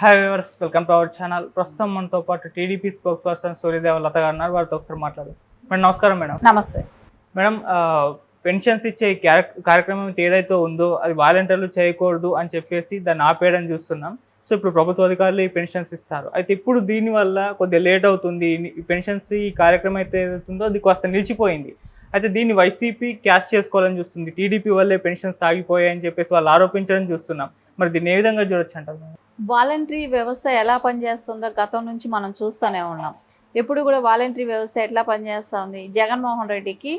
Hi viewers, welcome to our channel. ప్రస్తుతం మనతో పాటు టీడీపీ స్పోక్స్ పర్సన్ సూర్యదేవ లత గారు ఉన్నారు. వారితో ఒకసారి మాట్లాడదాం. మేడం నమస్కారం. మేడం నమస్తే. మేడం పెన్షన్స్ ఇచ్చే కార్యక్రమం ఏదైతే ఉందో అది వాలంటీర్లు చేయకూడదు అని చెప్పేసి దాన్ని ఆపేయడం చూస్తున్నాం. సో ఇప్పుడు ప్రభుత్వ అధికారులు ఈ పెన్షన్స్ ఇస్తారు. అయితే ఇప్పుడు దీనివల్ల కొద్దిగా లేట్ అవుతుంది. ఈ పెన్షన్స్ ఈ కార్యక్రమం అయితే ఏదైతుందో అది కాస్త నిలిచిపోయింది. అయితే దీన్ని వైసీపీ క్యాష్ చేసుకోవాలని చూస్తుంది. టీడీపీ వల్లే పెన్షన్స్ ఆగిపోయాయని చెప్పేసి వాళ్ళు ఆరోపించడం చూస్తున్నాం. మరి దీన్ని ఏ విధంగా చూడొచ్చు అంటారు? వాలంటరీ వ్యవస్థ ఎలా పనిచేస్తుందో గతం నుంచి మనం చూస్తూనే ఉన్నాం. ఎప్పుడు కూడా వాలంటరీ వ్యవస్థ ఎట్లా పనిచేస్తూ ఉంది. జగన్మోహన్ రెడ్డికి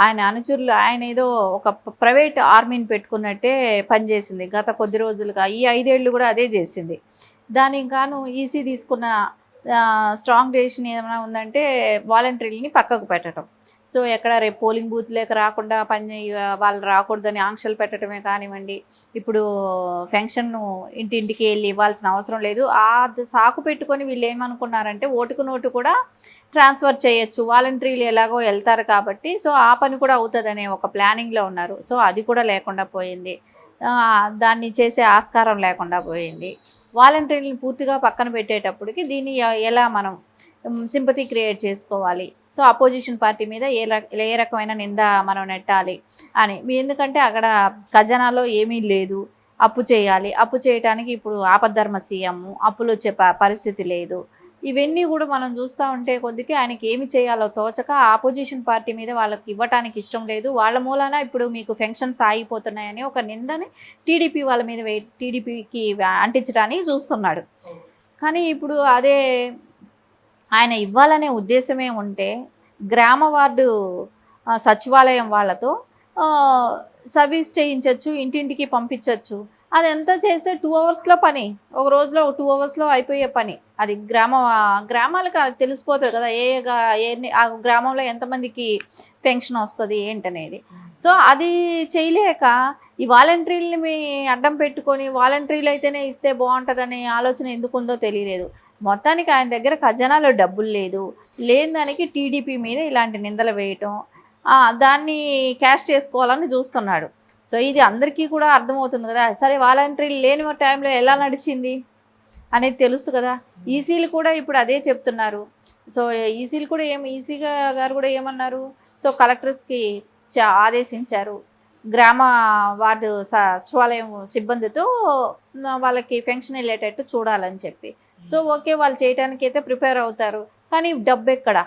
ఆయన అనుచరులు ఆయన ఏదో ఒక ప్రైవేట్ ఆర్మీని పెట్టుకున్నట్టే పనిచేసింది గత కొద్ది రోజులుగా. ఈ 5 ఏళ్ళు కూడా అదే చేసింది. దానికి గాను ఈసీ తీసుకున్న స్ట్రాంగ్ డెసిషన్ ఏమైనా ఉందంటే వాలంటీర్లని పక్కకు పెట్టడం. సో ఎక్కడ రేపు పోలింగ్ బూత్ లేక రాకుండా వాళ్ళు రాకూడదని ఆంక్షలు పెట్టడమే కానివ్వండి, ఇప్పుడు పెన్షన్ను ఇంటింటికి వెళ్ళి ఇవ్వాల్సిన అవసరం లేదు. ఆ సాకు పెట్టుకొని వీళ్ళు ఏమనుకున్నారంటే ఓటుకు నోటు కూడా ట్రాన్స్ఫర్ చేయొచ్చు, వాలంటీర్లు ఎలాగో వెళ్తారు కాబట్టి సో ఆ పని కూడా అవుతుందనే ఒక ప్లానింగ్లో ఉన్నారు. సో అది కూడా లేకుండా పోయింది. దాన్ని చేసే ఆస్కారం లేకుండా పోయింది. వాలంటీర్లను పూర్తిగా పక్కన పెట్టేటప్పటికి దీన్ని ఎలా మనం సింపతి క్రియేట్ చేసుకోవాలి, సో అపోజిషన్ పార్టీ మీద ఏ రకమైన నింద మనం నెట్టాలి అని. ఎందుకంటే అక్కడ ఖజానాలో ఏమీ లేదు, అప్పు చేయాలి, అప్పు చేయడానికి ఇప్పుడు ఆపద్ధర్మ సీఎం, అప్పులు వచ్చే పరిస్థితి లేదు. ఇవన్నీ కూడా మనం చూస్తూ ఉంటే కొద్దిగా ఆయనకి ఏమి చేయాలో తోచక ఆపోజిషన్ పార్టీ మీద వాళ్ళకి ఇవ్వటానికి ఇష్టం లేదు. వాళ్ళ మూలాన ఇప్పుడు మీకు పెన్షన్స్ ఆగిపోతున్నాయని ఒక నిందని టీడీపీ వాళ్ళ మీద టీడీపీకి అంటించడానికి చూస్తున్నాడు. కానీ ఇప్పుడు అదే ఆయన ఇవ్వాలనే ఉద్దేశమే ఉంటే గ్రామ వార్డు సచివాలయం వాళ్ళతో సర్వీస్ చేయించవచ్చు, ఇంటింటికి పంపించవచ్చు. అది ఎంత చేస్తే 2 అవర్స్లో పని, ఒక రోజులో 2 అవర్స్లో అయిపోయే పని. అది గ్రామాలకు తెలిసిపోతుంది కదా ఆ గ్రామంలో ఎంతమందికి పెన్షన్ వస్తుంది ఏంటనేది. సో అది చేయలేక ఈ వాలంటీర్లని అడ్డం పెట్టుకొని వాలంటీర్లు అయితేనే ఇస్తే బాగుంటుందనే ఆలోచన ఎందుకుందో తెలియలేదు. మొత్తానికి ఆయన దగ్గర ఖజానాలో డబ్బులు లేని దానికి టీడీపీ మీద ఇలాంటి నిందలు వేయటం, దాన్ని క్యాష్ చేసుకోవాలని చూస్తున్నాడు. సో ఇది అందరికీ కూడా అర్థమవుతుంది కదా. సరే వాలంటీర్లు లేని టైంలో ఎలా నడిచింది అనేది తెలుసు కదా. ఈసీలు కూడా ఇప్పుడు అదే చెప్తున్నారు. సో ఈసీలు కూడా ఈసీ గారు కూడా ఏమన్నారు, సో కలెక్టర్స్కి ఆదేశించారు గ్రామ వార్డు సచివాలయం సిబ్బందితో వాళ్ళకి పెన్షన్ వెళ్ళేటట్టు చూడాలని చెప్పి. సో ఓకే, వాళ్ళు చేయడానికి అయితే ప్రిపేర్ అవుతారు, కానీ డబ్బు ఎక్కడ,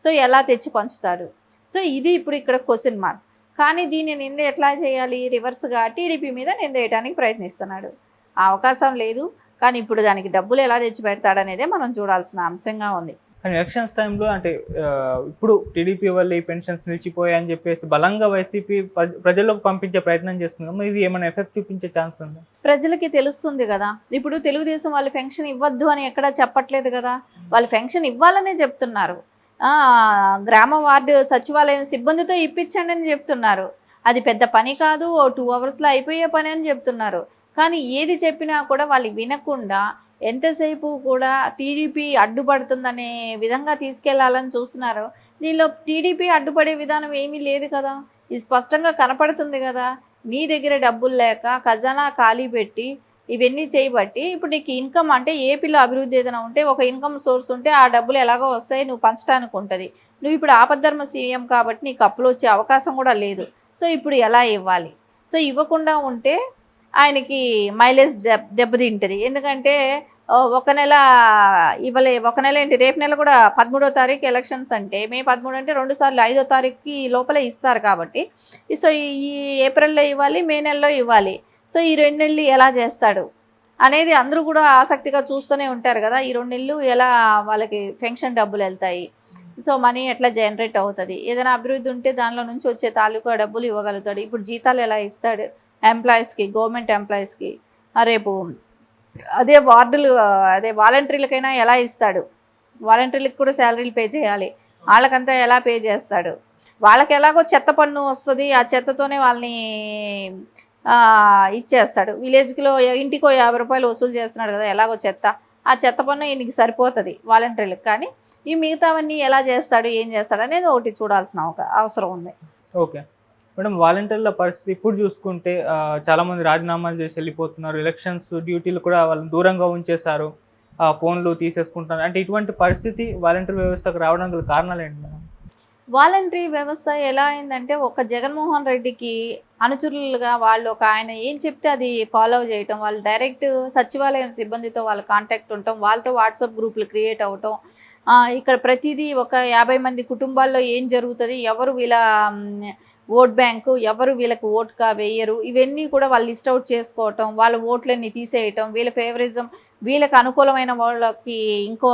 సో ఎలా తెచ్చి పంచుతాడు? సో ఇది ఇప్పుడు ఇక్కడ క్వశ్చన్ మార్క్. కానీ దీన్ని నింద ఎట్లా చేయాలి, రివర్స్గా టీడీపీ మీద నింద వేయడానికి ప్రయత్నిస్తున్నాడు. ఆ అవకాశం లేదు, కానీ ఇప్పుడు దానికి డబ్బులు ఎలా తెచ్చి పెడతాడనేదే మనం చూడాల్సిన అంశంగా ఉంది. కానీ ఎలక్షన్స్ టైంలో అంటే ఇప్పుడు టీడీపీ వల్ల ఈ పెన్షన్స్ నిలిచిపోయాయని చెప్పేసి బలంగా వైసీపీ ప్రజల్లోకి పంపించే ప్రయత్నం చేస్తుంది. ఇది ఏమైనా ఎఫెక్ట్ చూపించే ఛాన్స్ ఉందా? ప్రజలకి తెలుస్తుంది కదా. ఇప్పుడు తెలుగుదేశం వాళ్ళు పెన్షన్ ఇవ్వద్దు అని ఎక్కడా చెప్పట్లేదు కదా, వాళ్ళు పెన్షన్ ఇవ్వాలనే చెప్తున్నారు. గ్రామ వార్డు సచివాలయం సిబ్బందితో ఇప్పించండి అని చెప్తున్నారు. అది పెద్ద పని కాదు, 2 అవర్స్లో అయిపోయే పని అని చెప్తున్నారు. కానీ ఏది చెప్పినా కూడా వాళ్ళు వినకుండా ఎంతసేపు కూడా టీడీపీ అడ్డుపడుతుందనే విధంగా తీసుకెళ్లాలని చూస్తున్నారు. దీనిలో టీడీపీ అడ్డుపడే విధానం ఏమీ లేదు కదా, ఇది స్పష్టంగా కనపడుతుంది కదా. మీ దగ్గర డబ్బులు లేక ఖజానా ఖాళీ పెట్టి ఇవన్నీ చేయబట్టి ఇప్పుడు నీకు ఇన్కమ్ అంటే ఏపీలో అభివృద్ధి ఏదైనా ఉంటే ఒక ఇన్కమ్ సోర్స్ ఉంటే ఆ డబ్బులు ఎలాగో వస్తాయి, నువ్వు పంచడానికి ఉంటుంది. నువ్వు ఇప్పుడు ఆపద్ధర్మ సీఎం కాబట్టి నీకు అప్పులు వచ్చే అవకాశం కూడా లేదు. సో ఇప్పుడు ఎలా ఇవ్వాలి? సో ఇవ్వకుండా ఉంటే ఆయనకి మైలేజ్ దెబ్బతింటుంది. ఎందుకంటే ఒక నెల ఒక నెల ఏంటి, రేపు నెల కూడా 13వ తారీఖు ఎలక్షన్స్ అంటే మే 13 అంటే 2 సార్లు 5వ తారీఖుకి లోపలే ఇస్తారు కాబట్టి సో ఈ ఏప్రిల్లో ఇవ్వాలి, మే నెలలో ఇవ్వాలి. సో ఈ 2 నెలలు ఎలా చేస్తాడు అనేది అందరూ కూడా ఆసక్తిగా చూస్తూనే ఉంటారు కదా. ఈ 2 నెలలు ఎలా వాళ్ళకి పెన్షన్ డబ్బులు వెళ్తాయి, సో మనీ ఎట్లా జనరేట్ అవుతుంది, ఏదైనా అభివృద్ధి ఉంటే దానిలో నుంచి వచ్చే తాలూకా డబ్బులు ఇవ్వగలుగుతాడు. ఇప్పుడు జీతాలు ఎలా ఇస్తాడు ఎంప్లాయీస్కి, గవర్నమెంట్ ఎంప్లాయీస్కి, రేపు అదే వాలంటీర్లకైనా ఎలా ఇస్తాడు, వాలంటీర్లకు కూడా శాలరీలు పే చేయాలి, వాళ్ళకంతా ఎలా పే చేస్తాడు? వాళ్ళకి ఎలాగో చెత్త పన్ను వస్తుంది, ఆ చెత్తతోనే వాళ్ళని ఇచ్చేస్తాడు. విలేజ్లో ఇంటికో 50 రూపాయలు వసూలు చేస్తున్నాడు కదా, ఎలాగో చెత్త, ఆ చెత్త పన్ను ఈయనకి సరిపోతుంది వాలంటీర్లకు. కానీ ఈ మిగతావన్నీ ఎలా చేస్తాడు, ఏం చేస్తాడు అనేది ఒకటి చూడాల్సిన అవసరం ఉంది. ఓకే, మేడం వాలంటీర్ల పరిస్థితి ఇప్పుడు చూసుకుంటే చాలామంది రాజీనామాలు చేసి వెళ్ళిపోతున్నారు. ఎలక్షన్స్ డ్యూటీలు కూడా వాళ్ళని దూరంగా ఉంచేశారు. ఫోన్లు తీసేసుకుంటున్నారు. అంటే ఇటువంటి పరిస్థితి వాలంటీర్ వ్యవస్థకు రావడానికి గల కారణాలు ఏంటి మేడం? వాలంటరీ వ్యవస్థ ఎలా అయిందంటే ఒక జగన్మోహన్ రెడ్డికి అనుచరులుగా వాళ్ళు ఒక ఆయన ఏం చెప్తే అది ఫాలో చేయటం, వాళ్ళు డైరెక్ట్ సచివాలయం సిబ్బందితో వాళ్ళ కాంటాక్ట్ ఉండటం, వాళ్ళతో వాట్సాప్ గ్రూపులు క్రియేట్ అవ్వటం, ఇక్కడ ప్రతిదీ ఒక 50 మంది కుటుంబాల్లో ఏం జరుగుతుంది, ఎవరు వీళ్ళ ఓట్ బ్యాంకు, ఎవరు వీళ్ళకి ఓటుగా వేయరు, ఇవన్నీ కూడా వాళ్ళు లిస్ట్ అవుట్ చేసుకోవటం, వాళ్ళ ఓట్లన్నీ తీసేయటం, వీళ్ళ ఫేవరిజం, వీళ్ళకి అనుకూలమైన వాళ్ళకి ఇంకో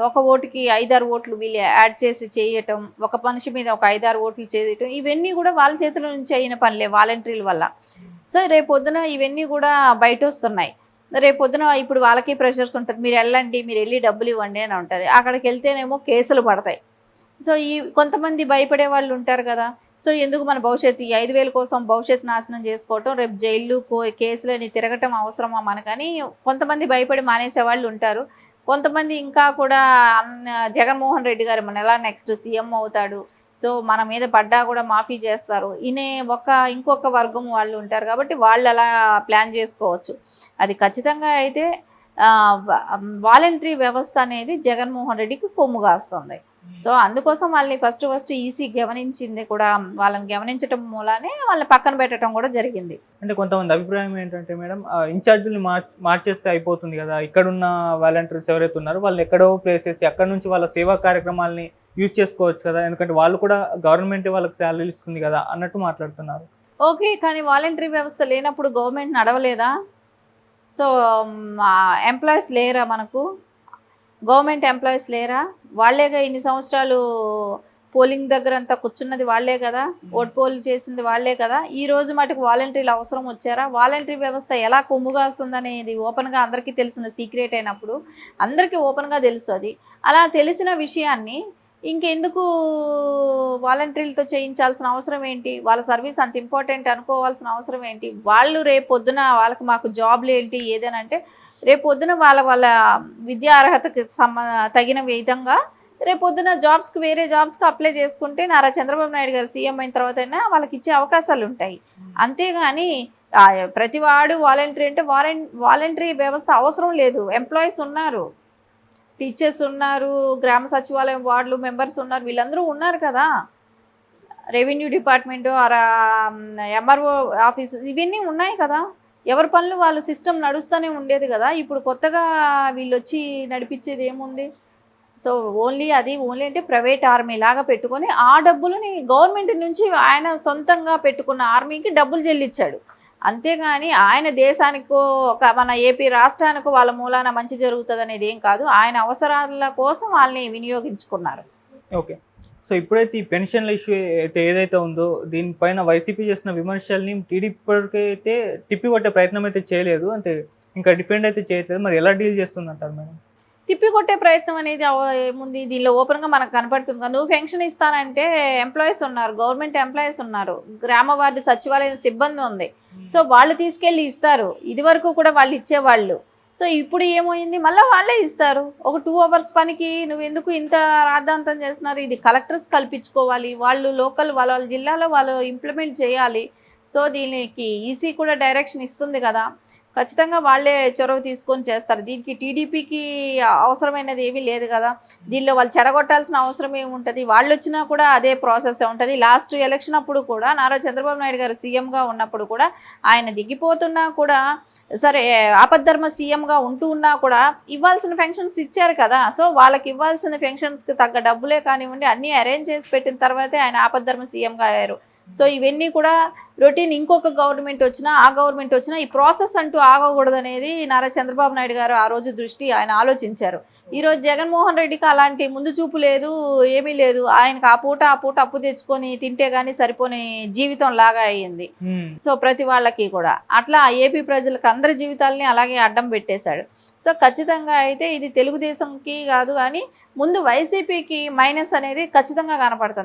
ఒక ఓటుకి 5-6 ఓట్లు వీళ్ళు యాడ్ చేసి చేయటం, ఒక మనిషి మీద ఒక 5-6 ఓట్లు చేయటం, ఇవన్నీ కూడా వాళ్ళ చేతుల నుంచి అయిన పనులే వాలంటీర్ల వల్ల. సో రేపొద్దున ఇవన్నీ కూడా బయట వస్తున్నాయి. రేపొద్దున ఇప్పుడు వాళ్ళకి ప్రెషర్స్ ఉంటుంది, మీరు వెళ్ళండి, మీరు వెళ్ళి డబ్బులు ఇవ్వండి అని ఉంటుంది. అక్కడికి వెళ్తేనేమో కేసులు పడతాయి. సో కొంతమంది భయపడే వాళ్ళు ఉంటారు కదా. సో ఎందుకు మన భవిష్యత్తు, ఈ 5,000 కోసం భవిష్యత్తు నాశనం చేసుకోవటం, రేపు జైలు కేసులని తిరగటం అవసరమా మనకని కొంతమంది భయపడి మానేసే వాళ్ళు ఉంటారు. కొంతమంది ఇంకా కూడా జగన్మోహన్ రెడ్డి గారు మన ఎలా నెక్స్ట్ సీఎం అవుతాడు, సో మన మీద పడ్డా కూడా మాఫీ చేస్తారు ఇనే ఇంకొక వర్గం వాళ్ళు ఉంటారు. కాబట్టి వాళ్ళు అలా ప్లాన్ చేసుకోవచ్చు. అది ఖచ్చితంగా అయితే వాలంటరీ వ్యవస్థ అనేది జగన్మోహన్ రెడ్డికి కొమ్ము కాస్తుంది. సో అందుకోసం వాళ్ళని ఫస్ట్ ఈసీ గమనించింది కూడా, వాళ్ళని గమనించడం మూలానే వాళ్ళని పక్కన పెట్టడం కూడా జరిగింది. అంటే కొంతమంది అభిప్రాయం ఏంటంటే మేడం, ఇన్ఛార్జీని మార్చేస్తే అయిపోతుంది కదా, ఇక్కడున్న వాలంటీర్స్ ఎవరైతే ఉన్నారో వాళ్ళని ఎక్కడో ప్లేస్ చేసి అక్కడ నుంచి వాళ్ళ సేవా కార్యక్రమాలని యూజ్ చేసుకోవచ్చు కదా, ఎందుకంటే వాళ్ళు కూడా గవర్నమెంట్ వాళ్ళకి శాలరీలు ఇస్తుంది కదా అన్నట్టు మాట్లాడుతున్నారు. ఓకే, కానీ వాలంటరీ వ్యవస్థ లేనప్పుడు గవర్నమెంట్ నడవలేదా? సో ఎంప్లాయీస్ లేరా, మనకు గవర్నమెంట్ ఎంప్లాయీస్ లేరా? వాళ్ళేగా ఇన్ని సంవత్సరాలు పోలింగ్ దగ్గర అంతా కూర్చున్నది వాళ్ళే కదా, ఓట్ పోల్ చేసింది వాళ్ళే కదా. ఈ రోజు మటుకు వాలంటీర్లు అవసరం వచ్చారా? వాలంటరీ వ్యవస్థ ఎలా కొమ్ముగా వస్తుందనేది ఓపెన్గా అందరికీ తెలిసిన సీక్రెట్ అయినప్పుడు అందరికీ ఓపెన్గా తెలుసు. అది అలా తెలిసిన విషయాన్ని ఇంకెందుకు వాలంటీర్లతో చేయించాల్సిన అవసరం ఏంటి? వాళ్ళ సర్వీస్ అంత ఇంపార్టెంట్ అనుకోవాల్సిన అవసరం ఏంటి? వాళ్ళు రేపు పొద్దున వాళ్ళకి మాకు జాబ్లు ఏంటి ఏదైనా అంటే, రేపు పొద్దున వాళ్ళ విద్యా అర్హతకి తగిన విధంగా రేపు పొద్దున జాబ్స్కి వేరే జాబ్స్కి అప్లై చేసుకుంటే నారా చంద్రబాబు నాయుడు గారు సీఎం అయిన తర్వాత అయినా వాళ్ళకి ఇచ్చే అవకాశాలు ఉంటాయి. అంతేగాని ప్రతివాడు వాలంటరీ అంటే వాలంటరీ వ్యవస్థ అవసరం లేదు. ఎంప్లాయీస్ ఉన్నారు, టీచర్స్ ఉన్నారు, గ్రామ సచివాలయం వార్డులు మెంబర్స్ ఉన్నారు, వీళ్ళందరూ ఉన్నారు కదా. రెవెన్యూ డిపార్ట్మెంటు, ఎంఆర్ఓ ఆఫీస్ ఇవన్నీ ఉన్నాయి కదా. ఎవరి పనులు వాళ్ళు సిస్టమ్ నడుస్తూనే ఉండేది కదా. ఇప్పుడు కొత్తగా వీళ్ళు వచ్చి నడిపించేది ఏముంది? సో ఓన్లీ అంటే ప్రైవేట్ ఆర్మీ లాగా పెట్టుకొని ఆ డబ్బులని గవర్నమెంట్ నుంచి ఆయన సొంతంగా పెట్టుకున్న ఆర్మీకి డబ్బులు చెల్లించాడు. అంతేగాని ఆయన దేశానికో మన ఏపీ రాష్ట్రానికో వాళ్ళ మూలాన మంచి జరుగుతుంది అనేది ఏం కాదు. ఆయన అవసరాల కోసం వాళ్ళని వినియోగించుకున్నారు. ఓకే, సో ఇప్పుడైతే ఈ పెన్షన్ల ఇష్యూ అయితే ఏదైతే ఉందో దీనిపైన వైసీపీ చేసిన విమర్శల్ని టీడీపీ అయితే తిప్పికొట్టే ప్రయత్నం అయితే చేయలేదు, అంటే ఇంకా డిఫెండ్ అయితే చేయట్లేదు. మరి ఎలా డీల్ చేస్తుందంటారు మేడం? తిప్పికొట్టే ప్రయత్నం అనేది ఏముంది? దీనిలో ఓపెన్గా మనకు కనపడుతుంది కదా. నువ్వు పెన్షన్ ఇస్తానంటే ఎంప్లాయీస్ ఉన్నారు, గవర్నమెంట్ ఎంప్లాయీస్ ఉన్నారు, గ్రామ వార్డు సచివాలయం సిబ్బంది ఉంది. సో వాళ్ళు తీసుకెళ్ళి ఇస్తారు. ఇది వరకు కూడా వాళ్ళు ఇచ్చేవాళ్ళు. సో ఇప్పుడు ఏమైంది, మళ్ళీ వాళ్ళే ఇస్తారు. ఒక 2 hours పనికి నువ్వు ఎందుకు ఇంత రాద్ధాంతం చేస్తున్నారు? ఇది కలెక్టర్స్ కల్పించుకోవాలి, వాళ్ళు లోకల్ వాళ్ళ జిల్లాలో వాళ్ళు ఇంప్లిమెంట్ చేయాలి. సో దీనికి ఈసీ కూడా డైరెక్షన్ ఇస్తుంది కదా, ఖచ్చితంగా వాళ్ళే చొరవ తీసుకొని చేస్తారు. దీనికి టీడీపీకి అవసరమైనది ఏమీ లేదు కదా. దీనిలో వాళ్ళు చెడగొట్టాల్సిన అవసరం ఏముంటుంది? వాళ్ళు వచ్చినా కూడా అదే ప్రాసెస్ ఉంటుంది. లాస్ట్ ఎలక్షన్ అప్పుడు కూడా నారా చంద్రబాబు నాయుడు గారు సీఎంగా ఉన్నప్పుడు కూడా ఆయన దిగిపోతున్నా కూడా సరే, ఆపద్ధర్మ సీఎంగా ఉంటూ ఉన్నా కూడా ఇవ్వాల్సిన పెన్షన్స్ ఇచ్చారు కదా. సో వాళ్ళకి ఇవ్వాల్సిన పెన్షన్స్కి తగ్గ డబ్బులే కానివ్వండి అన్నీ అరేంజ్ చేసి పెట్టిన తర్వాతే ఆయన ఆపద్ధర్మ సీఎంగా అయ్యారు. సో ఇవన్నీ కూడా రొటీన్. ఇంకొక గవర్నమెంట్ వచ్చినా ఆ గవర్నమెంట్ వచ్చినా ఈ ప్రాసెస్ అంటూ ఆగకూడదు అనేది నారా చంద్రబాబు నాయుడు గారు ఆ రోజు దృష్టి ఆయన ఆలోచించారు. ఈరోజు జగన్మోహన్ రెడ్డికి అలాంటి ముందు చూపు లేదు, ఏమీ లేదు. ఆయనకు ఆ పూట అప్పు తెచ్చుకొని తింటే కానీ సరిపోని జీవితం లాగా అయ్యింది. సో ప్రతి వాళ్ళకి కూడా అట్లా ఏపీ ప్రజలకు అందరి జీవితాలని అలాగే అడ్డం పెట్టేశాడు. సో ఖచ్చితంగా అయితే ఇది తెలుగుదేశంకి కాదు కానీ ముందు వైసీపీకి మైనస్ అనేది ఖచ్చితంగా కనపడుతుంది.